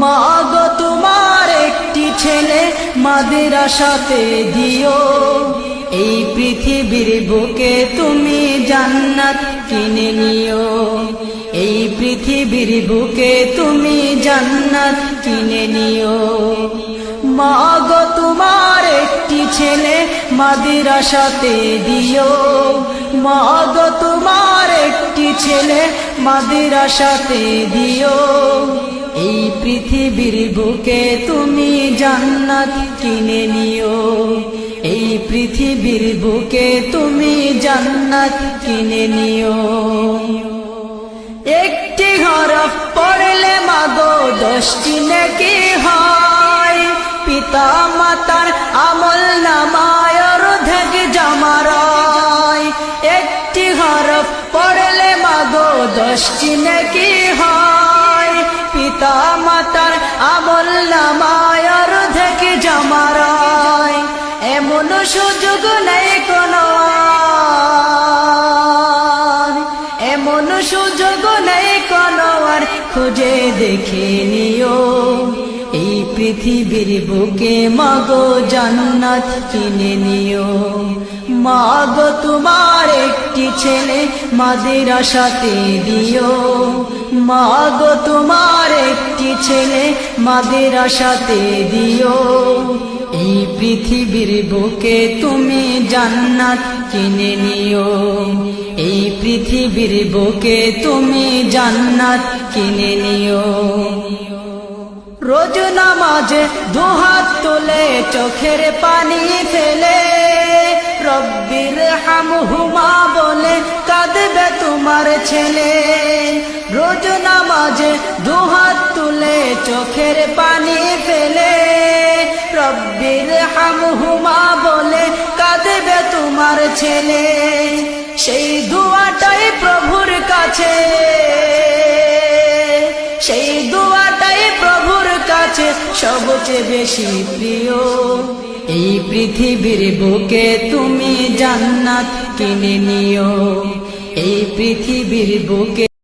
মা গো তোমার একটি ছেলে মাদ্রাসাতে দিও, এই পৃথিবীর বুকে তুমি জান্নাত কিনে নিও, এই পৃথিবীর বুকে তুমি জান্নাত কিনে নিও। মা গো তোমার একটি ছেলে মাদ্রাসাতে দিও, মা গো তোমার একটি ছেলে মাদ্রাসাতে দিও, এই পৃথিবীর বুকে তুমি জান্নাত কিনে নিও, এই পৃথিবীর বুকে তুমি জান্নাত কিনে নিও। একটি হরফ পড়লে মাগো 10টি নেকি হয়, পিতা মাতার আমল নামায় অর্ধেক জমা রয়। একটি হরফ পড়লে মাগো 10টি নেকি হয়, পিতা মাতার আমল নামায় অর্ধেক জমা রয়। এমন সুযোগ নেই কোনো আর, এমন সুযোগ নেই কোনো আর, খুঁজে দেখে নিও, এই পৃথিবীর বুকে মাগো জান্নাত কিনে নিও। মাগো তোমার একটি ছেলে মাদ্রাসাতে দিও, মাগো তোমার একটি ছেলে মাদ্রাসাতে দিও, এই পৃথিবীর বুকে তুমি জান্নাত কিনে নিও, এই পৃথিবীর বুকে তুমি জান্নাত কিনে নিও। রোজ নামাজে দুহাত তুলে চোখের পানি ফেলে, রব্বির হামহুমা বলে কাঁদবে তোমার ছেলে। রোজ নামাজে দুহাত তুলে চোখের পানি ফেলে, রব্বির হামহুমা বলে কাঁদবে তোমার ছেলে। সেই দুয়াটাই প্রভুর কাছে, সেই দুয়াটাই প্রভুর কাছে সবচেয়ে বেশি প্রিয়, এই পৃথিবীর বুকে তুমি জান্নাত কিনে নিও, এই পৃথিবীর বুকে